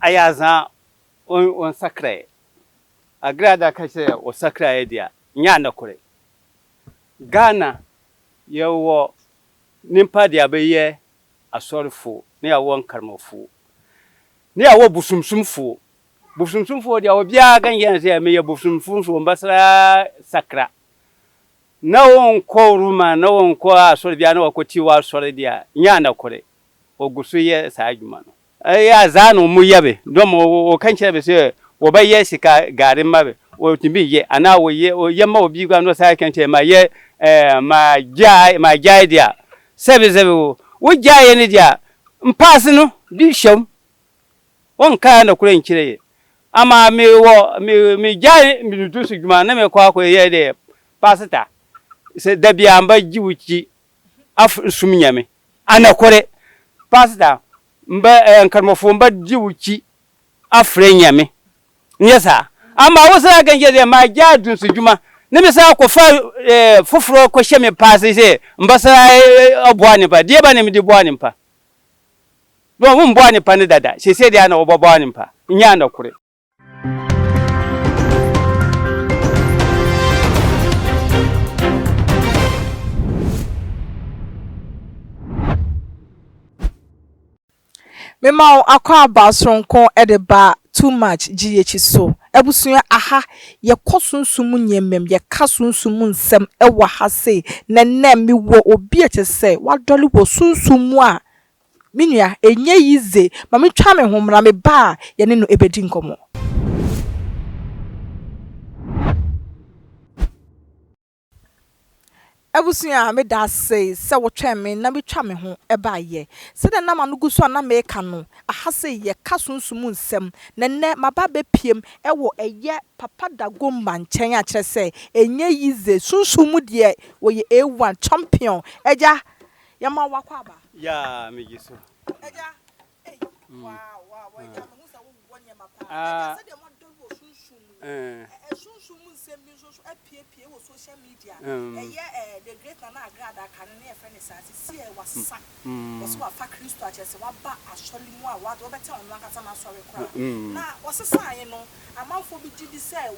ayaza on sakra Agradaa ka se o sakra dia nya na kore Ghana yewo nimpa dia beye asorefo ne yawo nkarmofo ne yawo busumsumfo dia obia ganye se me ye busumfo mbasra sakra na won ko ruma na won ko asore bia na wakoti wa asore dia nya na kore ogusu ye sa adwuma no ya zanu mu yabe domo o kanche be se wo ba ye sika gare mabe o timi ye ana wo ye ma obi gwa no sa kanche ma ye ma jai dia sebe wo jai ne dia mpass no bi hwam won ka na kure nkire ye ama me jai mi dusu dwuma na me kwa ye de pastor se dabi amba jiwuchi af sumnyame anakore pastor mba nkarmofo mba jiwuchi afre nyame nyesa ama wosa ganje de ma jadun sujuma ne me sa ko fa foforo ko hye me pass se mbasa oboane pa die ba ne me di boane pa do mo boane pa ne dada se dia na oboboane pa nya na kure Mema akwa basronko edeba too much GH so ebusuya aha ye kosunsum nyemem ye kasunsum nsem ewa ha se nenne mi wo obi etese wadoli wo sunsum a minua enye yize ma metwa me homra me ba ye ne no ebedi nkomo ebusuya me da say se wo twa me na betwa me ho eba ye se de na ma no guso na me ka no aha se ye kasunsum nsem nenne maba bepiem ewo eye papa dago manchen a kire se enye yize sunsum de wo ye A1 champion eja ya ma wakwa ba ya megiso eja wow eja me hu se wo wonye mapa eja se de mo do wo sunsum sunsum nsem bi so apie wo social media the great Agradaa kan na e friend say see e wasa was wa fa Christo a chese wa ba asoli mu a wa do beta on akata na sorry kra na wasesa ye no amanfo bi gidi say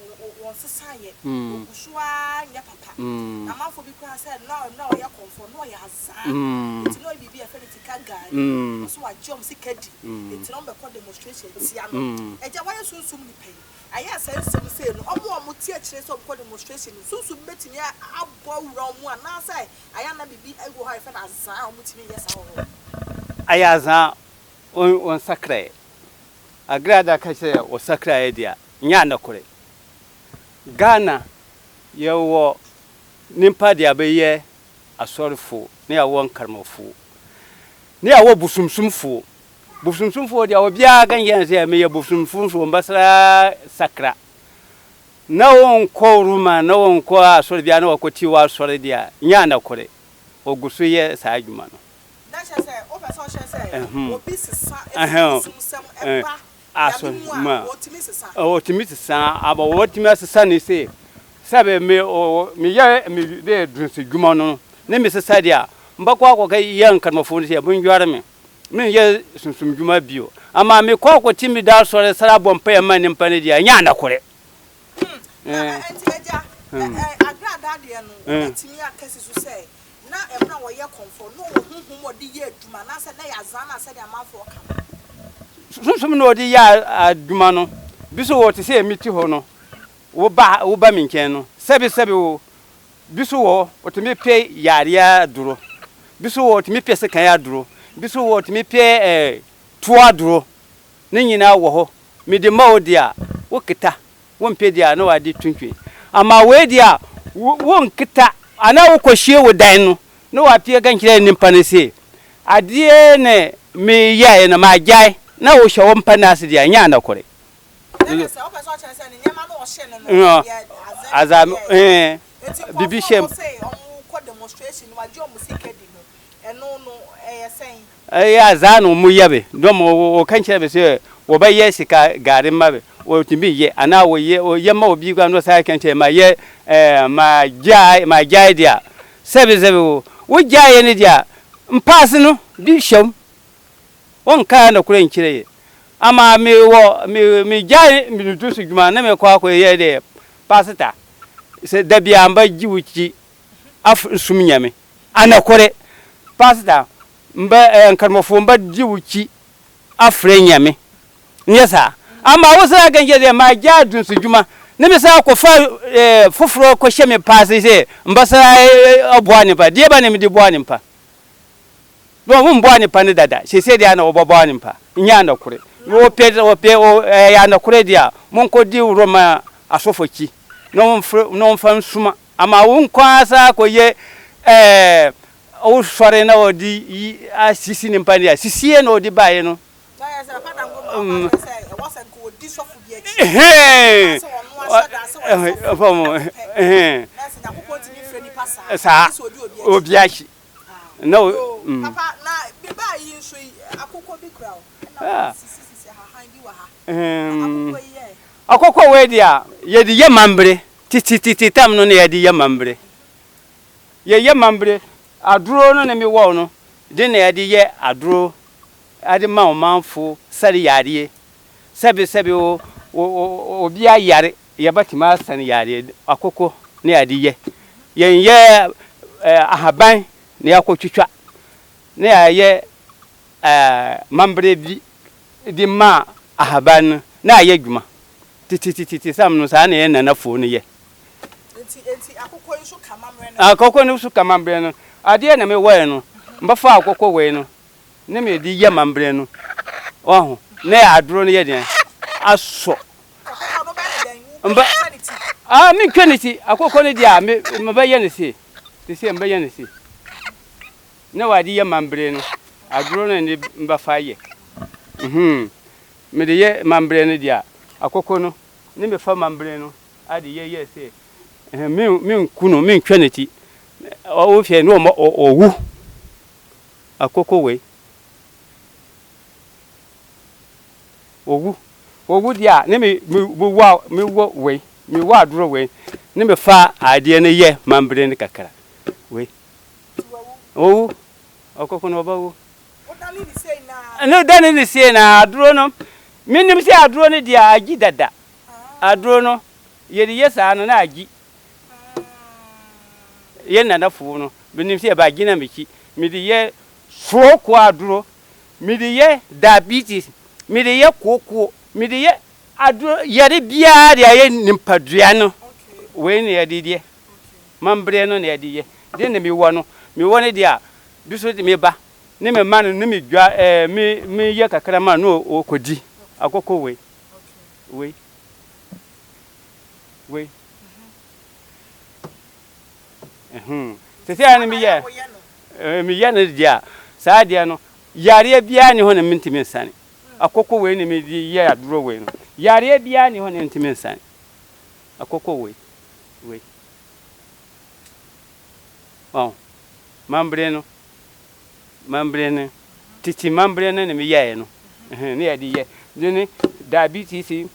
won sesa ye ogusuwa nya papa amanfo bi kra say no ye comfort no ye azan it no bi e friend tika guy so wa jom sikadi it no be call demonstration tia no eja wa ye sunsum ni pen aya sense say no omo tie kire so call demonstration sunsum betimi abo wura mu na say aya na bibi ego ha ife na azan omo timi yesa ho aya za on sakra Agradaa ka se o sakra dia nya na kore Ghana yewo nimpa dia beye asorefo ne yawo nkarmofo ne yawo busumsumfo dia obia ganye se me ye busumfo mbasra sakra na won ko ruma na won ko asore bia na wakoti wa asore dia nya na kore ogusu ye sa adwuma no da che se o person che se obi sesa susum eba asore ma otimi sesa aba otimi sesa ni se sabe me ye me de dunse dwuma no ne me sesa dia mbakwa kwa kai yan kan mafuni se bunjware me ye sunsum dwuma bio ama me kwa kwa timi da asore sara bompa ya mani mpane dia nya na kore Agradaa de no timi akesi so say na emna wo ye comfort no wo hunhum odi ye aduma na se na ya zana se de amanfo ka sunsum no odi ya aduma no biso wo te se emiti ho no wo ba mi nken no sebe wo biso wo otimi pe yarea duro biso wo otimi pe se kan ya duro biso wo otimi pe tuwa duro ne nyina wo ho me de ma odi a wo kita won pe dia na wadi twintwi ama we dia won kita ana wo kohie wo dan no na wa pie gankire nimpa ne se adie ne me yae na majai na wo hwe wo mpa na ase dia nya na kore se o person che se ne nyama no o hye no azam bibi shem ko demonstration wa jo musikedi no eno no sen azanu mu yabe do mo kanche be se wo ba ye sika gare mabe o timi ye ana wo ye ma obi gwa no sa kanche ma ye ma jai dia sebe wo jai ne dia mpass no bi hwam won ka na kure nkire ye ama me jai me do su dwuma na me kwa ye de pastor se da bia mba jiwuchi sum nyame anakore pastor mba nkarmofo mba jiwuchi afre nyame nyesa ama wosa ganje de ma jadun su dwuma ne me sa ko fa foforo ko hye me passe se mba sa oboane pa de ba ne me de boane pa no mo boane pa ne dada se de ana oboboane pa nya anakore wo pe ya anakore dia mon ko di roma asofoki no mfa suma ama wo kwa sa ko ye o sore na odi asisi ni mpani asisi e na odi bae no sa obiachi no papa na be ba yi nso akoko bi kra o sisi ha han bi wa ha akoko we dia ye di ye mambre titi tam no na ye di ye mambre ye mambre aduro no na mi wo no de na ye di ye aduro ade ma manfo sare yare sebe obi ayare ye batima san yare akoko na ye di ye ahaban na ya kwotwitwa na ye mambre bi di ma ahaban na ye dwuma titi sam no sa na ye nana fo no ye enti akoko yi so kamamre no akoko no so kamamre no ade na me we no mbafa akoko we no ne me di ye mambre no oho na ya aduro no ye den aso mba mi kweniti akoko no dia me ba ye ne se mba ye ne se na wa di ye mambre no aduro no ne mbafa ye me de ye mambre no dia akoko no ne me fa mambre no ade ye se mi kuno mi kweniti o fie no mo owu akoko we owu dia ne me wo we mi wa aduro we ne me fa ade ne ye mambre ne kakara we owu akoko no ba wo no dani ni sei na aduro no minim se aduro ne dia agi dada aduro no ye di yesa no na agi ye nana fu no minim se ba gina miki mi di ye so ko aduro mi di ye diabetes mi di ye koko mi di ye aduro ye di bia dia ye nimpadua no we ne ye di die mambre no ne ye di ye de ne mi wo ne dia biso di me ba ne me man ne me dwa mi ye kakra ma no okodi akoko we tete ani mi ye ne dia sa dia no yare bia ni ho ne mintimi nsane akoko we ne me di ye aduro we no yare bia ni ho ne mintimi nsane akoko we mambre no titi mambre no ne me ye no ne ya di ye ni diabetes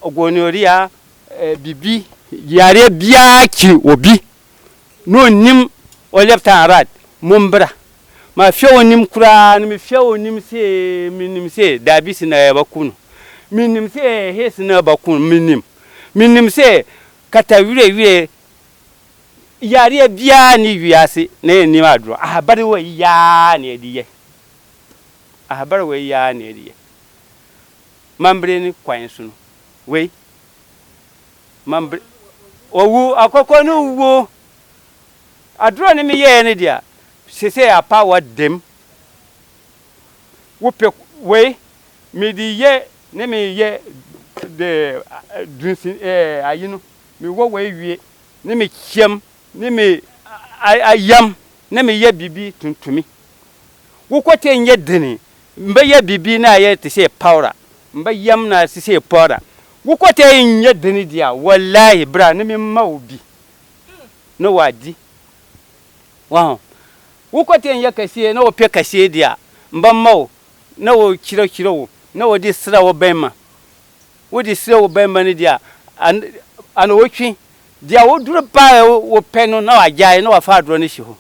ogonoria bibi yare bia ki obi no nim o left and right mumbra ma fie onim kura no me fie onim se minim se diabetes na bakunu minim se hes na bakunu minim se katawire yare bia ni wiase na enim adro ahabare wo ya na ediye ahabare wo ya na ediye mambre ni kwan so no we mambre owu akoko no wo adro ni me ye ne dia sese apa wa dem wo pe we me di ye ne me ye de drinking ayino me wo we wie ne me kiam ne me ayam ne me ye bibi tuntumi wo kote nye deni mba ye bibi na ye te se powder mba yam na se powder wo kote nye deni dia wallahi bra ne me ma obi no wadi wow wo kote nye kasie na wo pe kasie dia mba mawo na wo kiro na wo di sra wo bema wo di sra wo bema ne dia an wo twi dia wo duru pa wo peno na agyae na wa fa adro ne hye ho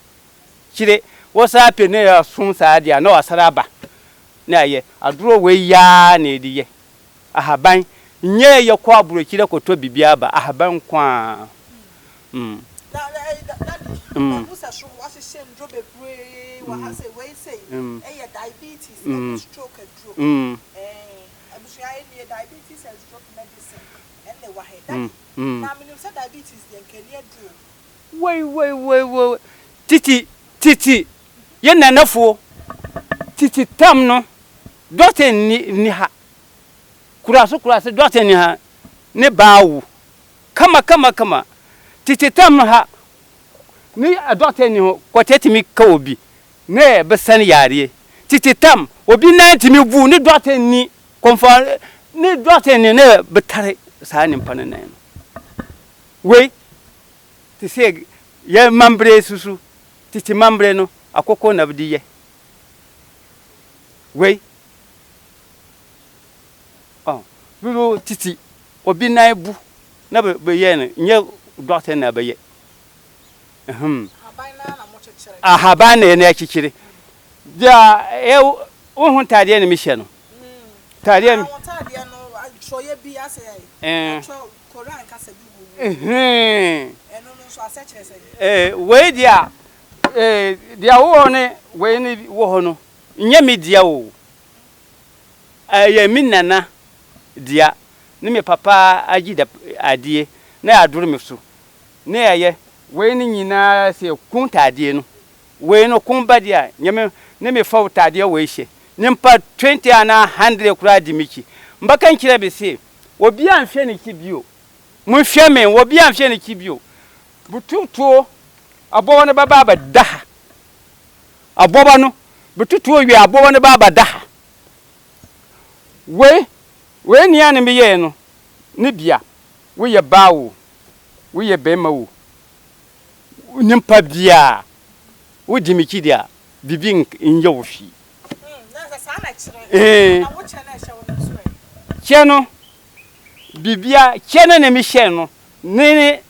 kire wo sa pe ne sun sa dia na wa sara ba na ye aduro we ya na ediye ahaban nye ye kwa aburo kire koto bibia ba ahaban kwa Musa show was a shame drop a pray what has a way say diabetes and stroke and stroke I'm sure diabetes and stroke medicine and they were head now when you said diabetes then can you do wait titi ye nanafo titi tam no doctor ni ha kuraso doctor ni ha ne baawu kama titi tam ha ni doctor ni ho kwateti ka obi ne besan yare titi tam obi na timi bu ni doctor ni konfa ni doctor ni ne betare sa ni mpane na no we ti se ye mambre susu titi mambre no akoko na bdiye we biro titi obi na bu na be ye ne nye doctor na be ye ahaban na na kikire dia ohun tade ne mi hye no tade no soye bi ase koran ka se bi eno no so ase kire se we dia dia wo ne we ni wo ho no nye me dia wo ya mi nana dia ne me papa agida adie na aduru me so ne ye we ni nyina se kun tade no we no kun ba dia nyame ne me fa tade we hye nimpa 20 ana 100 kura di miki mbaka nkira be se obi anhwe ne kibio mu hwe me obi anhwe ne kibio bututuo abowo ne baba abada aboba no bututuo wi abowo ne baba da we ni ane me ye no ne bia we ye bawo we ye bema wo nimpa bia wo di miki dia bibi nje wo hwi na sa na kire na wo che na hye wo so cheno bibia cheno ne mi hye no ne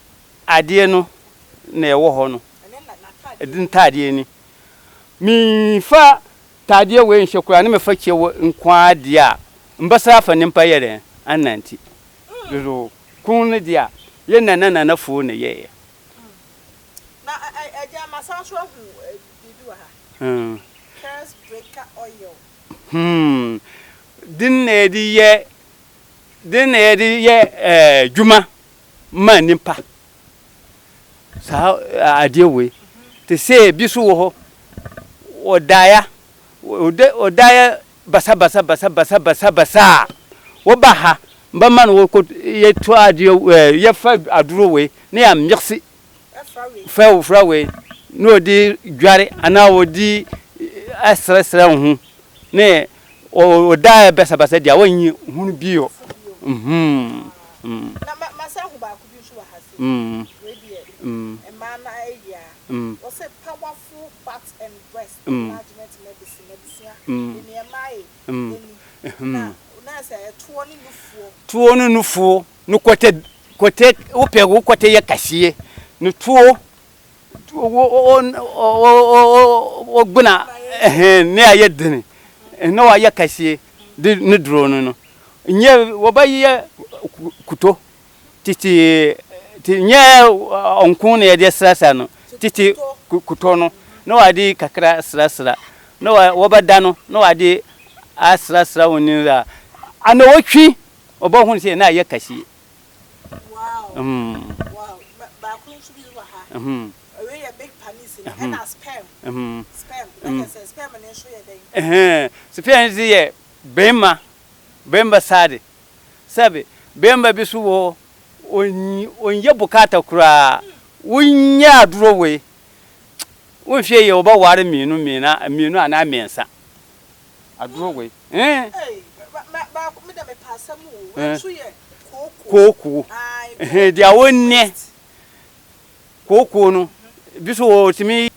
ade no na ewo ho no edin tade ni mi fa tade we nhye kura ne me fa kye nkwa ade a mbasa fa nimpa yere ananti do kun ne dia ye na fu ne ye na eja masa so hu bibi wa ha curse breaker oil din ne di ye juma ma nimpa sa ade we te se bi so wo ho odaya basa wo ba ha ba man wo ko ye to ade ye fa aduro we ne ya mixi fra we no di dware ana wo di asresre hu ne odaya basa dia wonyi hunu bio na masa hu ba ku bi so wa hase we die e man na idea o say powerful fat and breast management medicine ni e mai na say tuo ni nufuo no kote wo pego kote ye kahie no tuo o gbuna ne aye dini no wa ye kahie ni drone no nye wo ba ye kuto titi nye onkun ne de srasa no titi kuto no no wa di kakra srasra no wo ba da no wa di asrasra woni ra ana wotwi oba hun se na ye kashi wow ba kun su bi wa ha we ye big panis and as sperm like say sperm na so ye den sperm ye bemba sade sabe bemba bisu wo onye bukata kura wonya aduro we wonhwe ye oba ware mienu ana mensa aduro we ba me da me pasam wo so ye koko dia wonne koko no bisu wo timi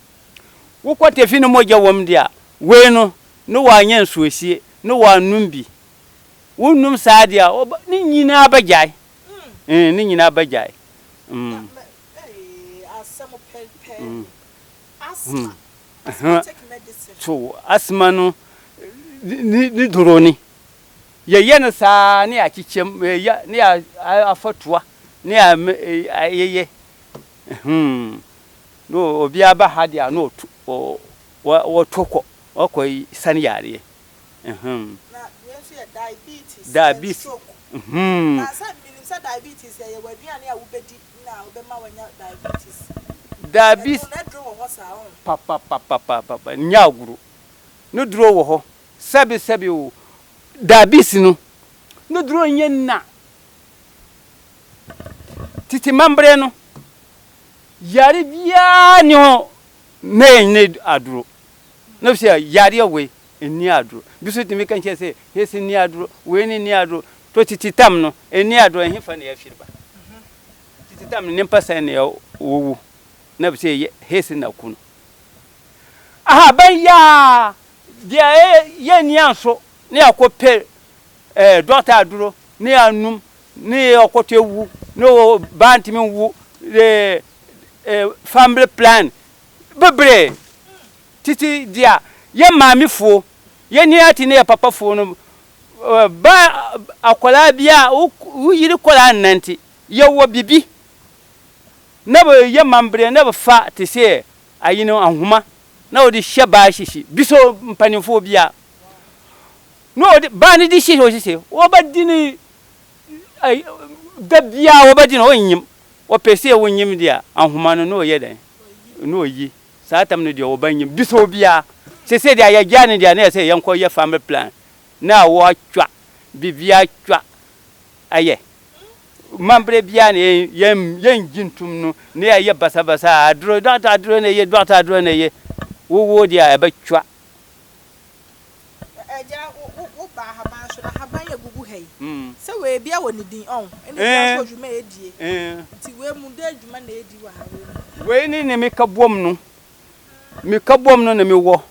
wo kwate fi no moja wom dia we no wanya nsuosie no wa numbi wonnum saadia ni nyina abajai ni nyina abajai asamo asma so asma no ni drone ye yen sa ne akichem ya ne afatua ne ayeye no obi aba ha dia no wo toko okoi sane yare na wenso ya diabetes na sa minim sa diabetes ye waduane a wobedi na obema wanya diabetes na dro wo sa on papa nyaguru no dro wo ho sabi o diabetes no dro nyenna titi mambre no yare bia ni ho ne aduro no se yare we eni aduro biso timi kan che se hesi ni aduro we ni aduro to titi tam no eni aduro hefa na yafirba titi tam ne mpasa ne owu na se hesi na kuno aha ban ya dia ye ni anso ne akope doctor aduro ne anum ne okotewu no bantimi wu family plan bebre titi dia ye mamifo ye ni ati ne papa fo no ba akola bia u yiri kola nanti ye wo bibi na be ye mambre na be fa te se ayino ahuma na odi sheba shishi biso mpanifo bia no ba ni di shi ho shi wo ba dini ay da bia wo ba dini o nyim o pese wo nyim dia ahuma no ye den no yi satam no dia wo ba nyim biso bia se dia ya gane dia na se yanko ye family plan na wo atwa bibia atwa aye mambre bia ne yen gintum no ne aye basa adro ne ye adro ne ye wo dia e ba twa eja wo ba haban so na haban ye gugu hei se we bia woni din on ene bia so dwuma edie ti we mu de dwuma na edi wa ha we ni me ka bom no na me wo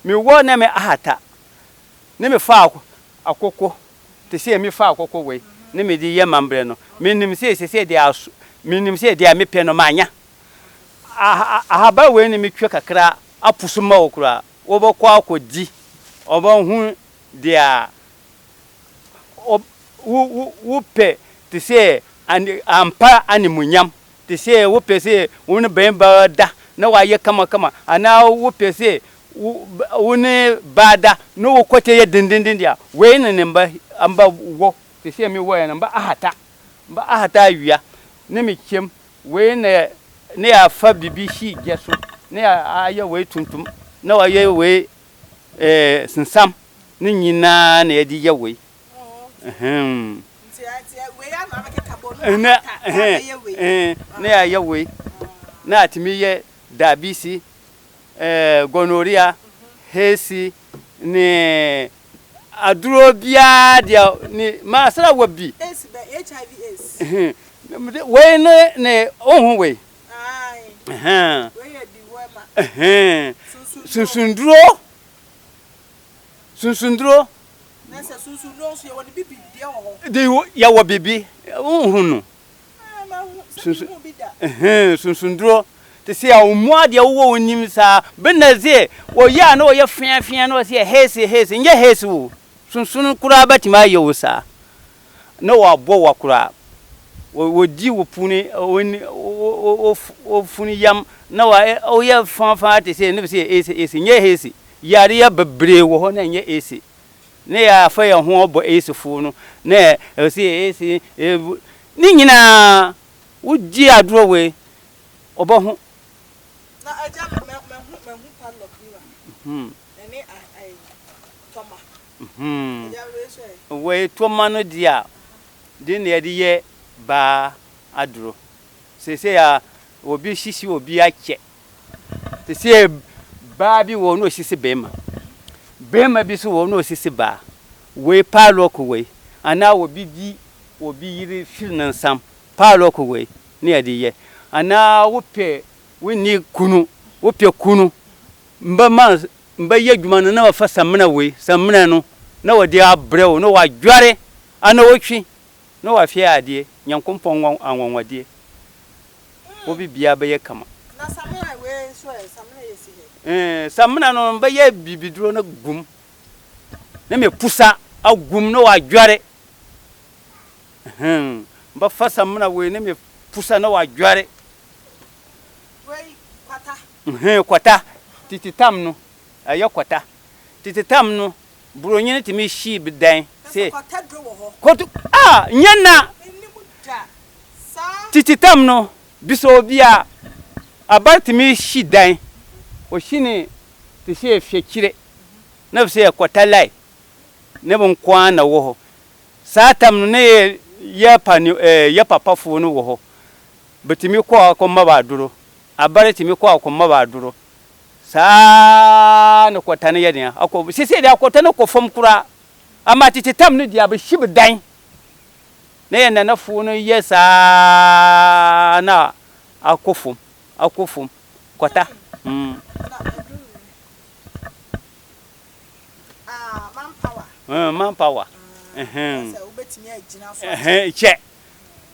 me wo na me ahata ne me fa akoko te se me fa akoko we ne me di ye mambre no me nim se dia aso me nim se dia me pe no manya ahaba we ni me twa kakra apusu ma okura wo bokwa akodi obon dia wo pe te se ampa animunyam te se wo pe se woni bemba da na wa ye kama ana wo pe se woni bada no wo kote ye dindindin dia we ne mba amba wo te se mi wo ya mba ahata awia ne mi kem we ne afa bibi shi geso ne aye we tuntum na wa ye we sinsam ne nyina na ye di ye we ne aye we na atimi ye dabisi gonorrhea hesi ne aduro bia dia ni masra wabi HIV we ne ohun we we ye di wema sunsundro na se sunsundro so ye woni bibi dia wo de ya wo bibi ohun no sunsundro te se a umwa dia wo onim sa benaze wo ya na wo ye fian na wo se hesi nge hesi wo sunsun kura batima ye wo sa na wo abo wa kura wo di wo puni o funi yam na wo ye fan te se ne se esi nge hesi yare ya bebre wo ho na nge esi ne ya fa ye ho obo esi fu no na se esi ni nyina wo di adro we obo ho na aja me padlock niwa ene ai toma ya we toma no dia de ne de ye ba adro se ya obi shisi obi ache se ba bi wo no shisi bema bi so wo no shisi ba we padlock we ana obi yiri fil nan sam padlock we ne de ye ana wo pe wini kunu wopia kunu mba ye dwuma no na wafa samna no na wodi abrew no wadware ana wotwi na wafia ade nyankompon anwonwade wo bibia be ye kama na samna we so samna yesi he samna no ba ye bibiduro na gum na me pusa agum no adware ba fa samna we na me pusa na adware wei kwata kwata tititam no ayo kwata tititam no bronyin timi shi bidan se kwata dro wo ho kotu nyana tititam no biso bia abartimi shi dan o shine te se fiekire na se kwata lai ne bon kwa na wo ho satam no ne ya pani ya papa fu no wo ho betimi kwa ko mabaduro abartimi kwa ko mabaduro sa no kwata ne yedin akọ se dia kwata no ko fom kura ama tititam no dia be shib dan ne na fu no yesa na akofum kwata manpower che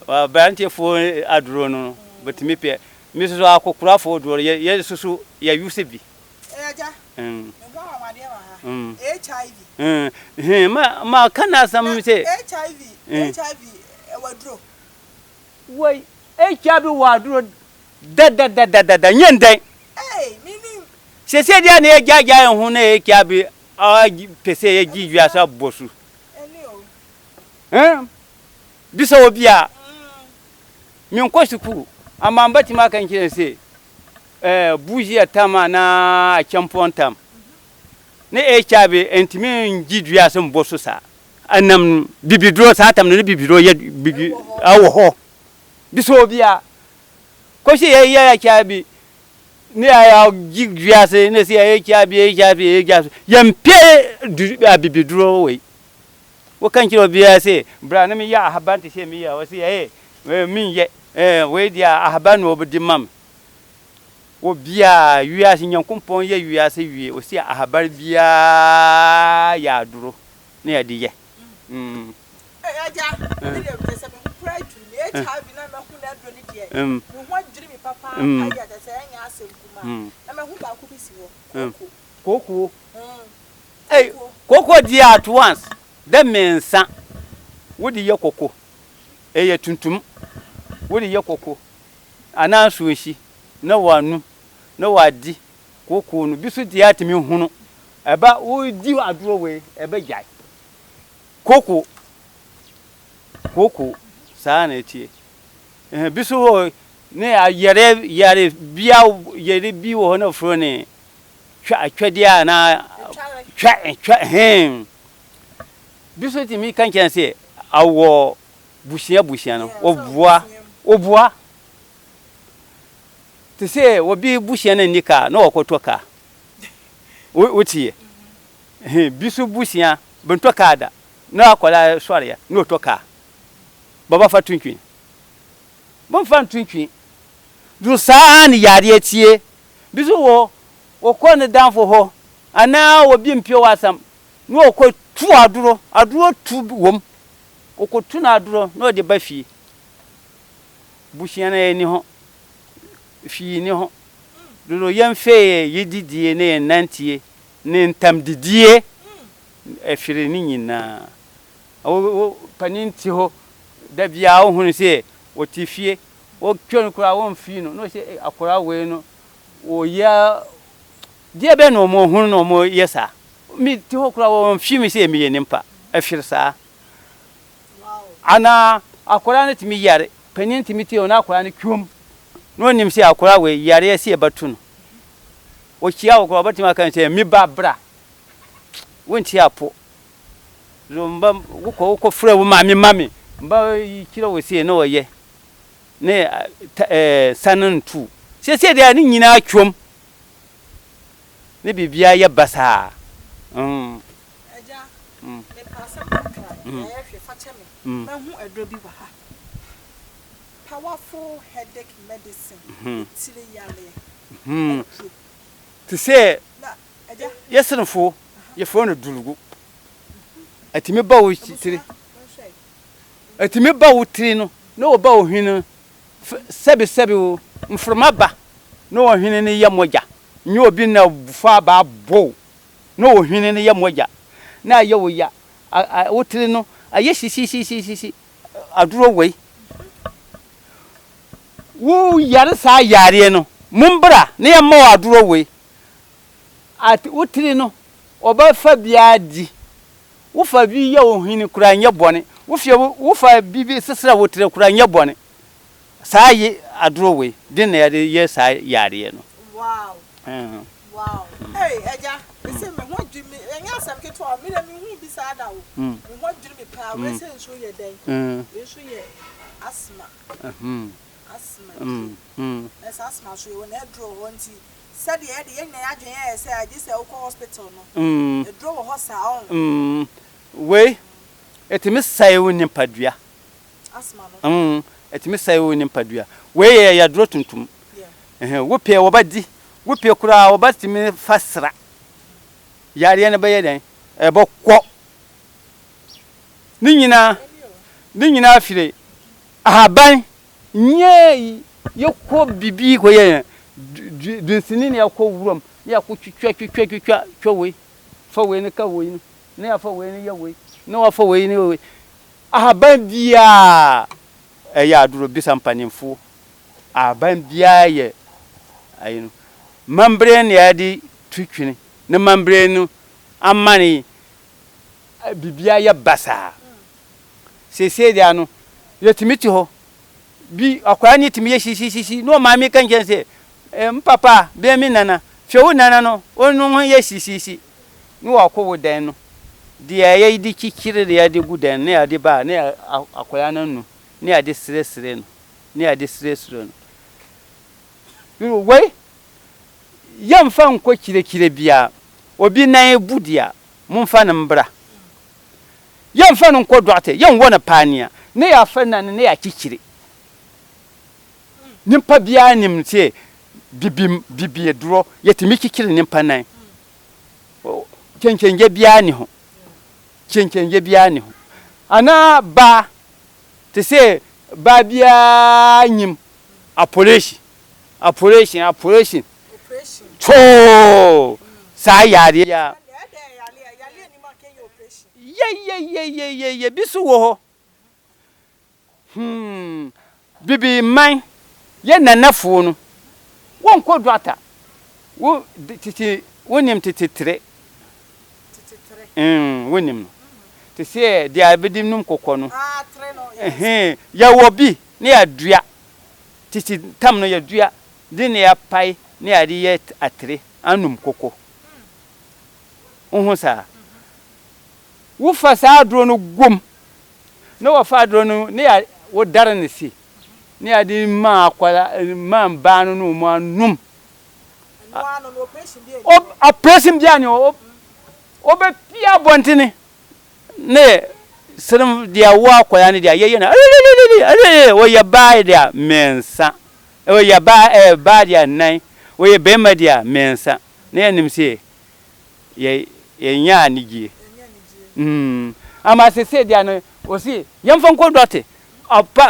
wa banti fo aduro no betimi pe mi so akokura fo duro ye susu ya yusebi eja ngwa wa de wa HIV ma kana sam se HIV waduro wai HIV waduro da nyendai mimi se dia na ejaja hu na HIV pese ye gijua sa bosu bisa obia mi nko suku amamba ti maka nkire se buji atama na champontam ne HIV entimi ngidua sa bosu sa anam bibidro sa atam ne bibidro ye awo ho bisa obia ko se ye HIV ne ya gidua se ne se HIV yampe bibidro we wo kan kiro bia se bra na mi ya ahaban te se mi ya wo se min ye we dia ahaban no obdi mam wo bia wiase nyankompon ye wiase wie wo se ahaban bia ya duro ne ya di ye aja ne de be se me pride to me HIV na me hu na duro ni die me ho adwiri mi papa aja te se nya asem kuma na me hu ba ku bi si wo koko koko dia at once da mensa wodi ye koko eye tuntum wodi ye koko ana suoshi na wanu na wadi koko no bisu dia timi hunu eba wodi aduro we eba jai koko sa na etie bisu ho ne yare bi wo na fro ne twa na twa biso ti mi kan kense awo bushia no obua te se obi bushia na nika na okotoka wotie biso bushia bentoka da na akola soria na otoka baba fa tuntwi bon fa tuntwi du sa ni yare etie biso wo ko ne danfo ho ana obi mpio wasam no okọ tu aduro tu wom okọ tu na aduro no de ba fi bushia na ni ho fi ni ho do yem fe yididie ne nantie ne ntam didie efire ni nyina o paninti ho da bia wo hunu se o tifie o twon kura wo mfi no se akora we no o ya die be no mo hunu no mo yesa mi ti ho kura wo mfi mi se mi ye nimpa efire sa ana akora ne timi yare paninti mi ti o na akora ne twom no nim se akora we yare se batu no o chia wo kura batima kan se mi babra wonti apo zomba uko fure wo mami mba kira wo se no ye ne sanan tu se dia ni nyina twom ne bibia ye basa aja e pasa kakra e hwe fache me ma hu adro bi wa ha powerful headache medicine tire yale to say aja yesenfo ye fo no dulugu atimi ba wo tire atimi ba wo tire no na wo ba wo hwinu sebe wo mfroma ba na wo hwinu ne ye moja nye obi na fa ba bo no ohwene ne ye moja na ye wo ya wotire no aye sisi aduro wei wo yare sa yare no mumbra ne ye ma aduro wei ati wotire no oba fa bia di wo fa bi ye ohwene kura nye bone wo fa bibi sesra wotire kura nye bone sa ye aduro wei din na ye sa yare no. Wow. Wow. Hey, Eja, listen, me want to me. Enya sam ke to me na me hu bi sa da wo. Me want to me pa we say so ye den. We so ye asthma. Asthma. Let's asthma so you na draw wanti. Said the e na ya dwen ya say I just say go hospital no. E draw ho sa on. We etimi sai wo nimpadua. Asthma no. Etimi sai wo nimpadua. We ye ya draw tuntum. Wo pe wo badi wo pe kura wo batimi fasra yare ne baye den e bokko ni nyina afire ahaban nye yekko bibi ko ye dunsini ne yakko wurom ne yakko twitwa we fa we ne ka we ne afa we ne ye we ne wa fa we ne we ahaban bia e ya duro bisampanimfo ahaban bia ye ayino mambre ne yadi twitwini ne mambre no amani bibia ya basa sese dia no yetimiti ho bi akwa ni timi ye sisi no maami kan kense mpapa be mi nana fewu nana no onu ho ye sisi ni wakowo den no dia ye di kikire de yadi guden ne yadi ba ne akoya nanu ne yadi sire no ne yadi sire no we yamfa nko kire bia obi nan budia mumfa na mbra yamfa nko doate yam wona pania ne ya fa na ne ya kikire nimpa bia nim tie bibi duro yetimi kikire nimpa nan kenkenge bia ni ho ana ba te se ba bia nyim operation cho sa yare ya ye bisu wo bibi man ye nanafo no won ko dota wo titi wonim tititre wonim no te se dia abedim num kokko no tre no ya wo bi ne adua titi tam no ya dua di ne ya pai ne ade ye atre anum kokko sa wo fa sa adro no gom ne wo fa adro no ne ya wo dare ne si ne ade ma akwala ma ba no no mu anum operation bia ne o be pia bontene ne serem dia wo akwala ne dia ye na wo ya ba dia mensa wo ya ba dia nan wo ye bema dia mensa ne animse ye nya nigie ama se dia no o si yemfa nko dote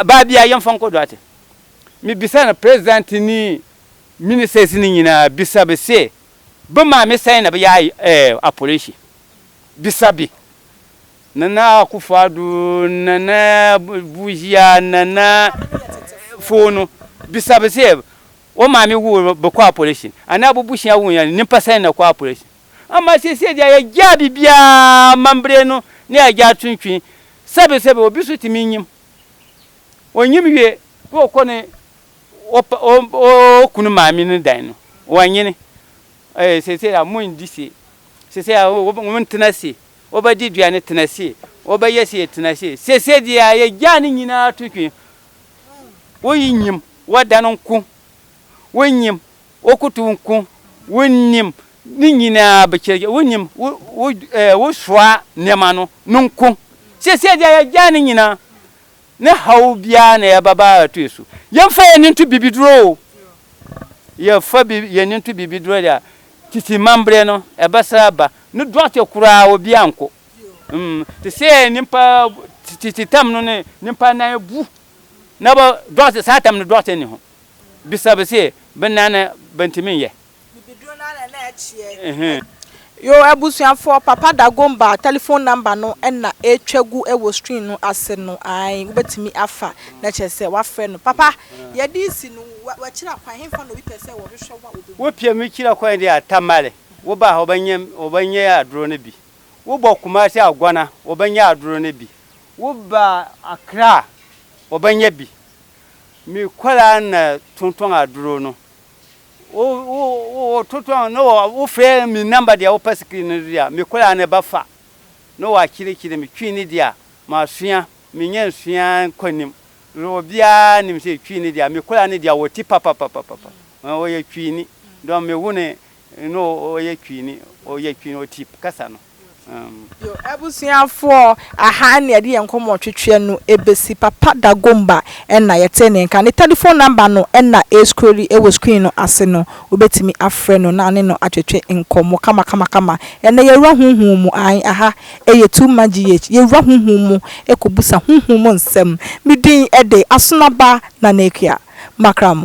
ba bia yemfa nko dote mi bisa na president ni ministers ni nyina bisa be se be ma me sai na be ya operation bisa bi nana akufadu nana bujia nana fono bisa be se o ma me wu be kwa operation ana bubushia wu ya nimpa sai na kwa operation ama se dia ya jabi bia mambre no ne aja twintwin sebe obi so timi nyim onyim wie wo kone o kunu maami ne dan no wanyene se ya mun disi se ya wo ntenasi wo ba di duane tenasi wo ba yesi tenasi se dia ya jani nyina twintwin wo yinyim wo danonku wo nyim wo kutunku wo nim ni nyina bekege wonyim wo swa nema no nunku se dia ya jani nyina ne hawo bia na ya baba atuesu yemfa yenintu bibidro ye fa yenintu bibidro dia titi mambre no ebasa ba ne doate kura obi anko te se nimpa titi tam no ne nimpa na ebu na ba doate satam no doate ni ho bisa be se benana bentimi ye Yo abusuafo papa da gomba telephone number no na etwagu ewo screen no ase no ai ubetimi afa na chese wa frɛ no papa ye di si no wa kira kwan hemfa no bi pese wo hwehwe wa obi wo pia mi kira kwan dia tamale wo ba obanye aduro ne bi wo bɔ Kumasi Agwana obanye aduro ne bi wo ba Accra obanye bi mi kwala na tonton aduro no o tonton no wo frɛ mi number dia wo screen dia mi kwala na ba fa no wa kire mi twini dia ma sua mi nya sua kwanim ro bia nim se twini dia mi kwala ne dia wo ti papa o ye twini do me wune no o ye twini o tip kasa no yo abusuafo aha na de yenkomo twetwe no ebesi papa da gomba na yete ne nka ne telephone number no na scroll ewo screen no ase no obetimi afrɛ no na ne no atwetwe nkomo kama ene yewura hunhun mu an aha eye too much yewura hunhun mu ekobusa hunhun mu nsem midin ede asonaba na nekua makram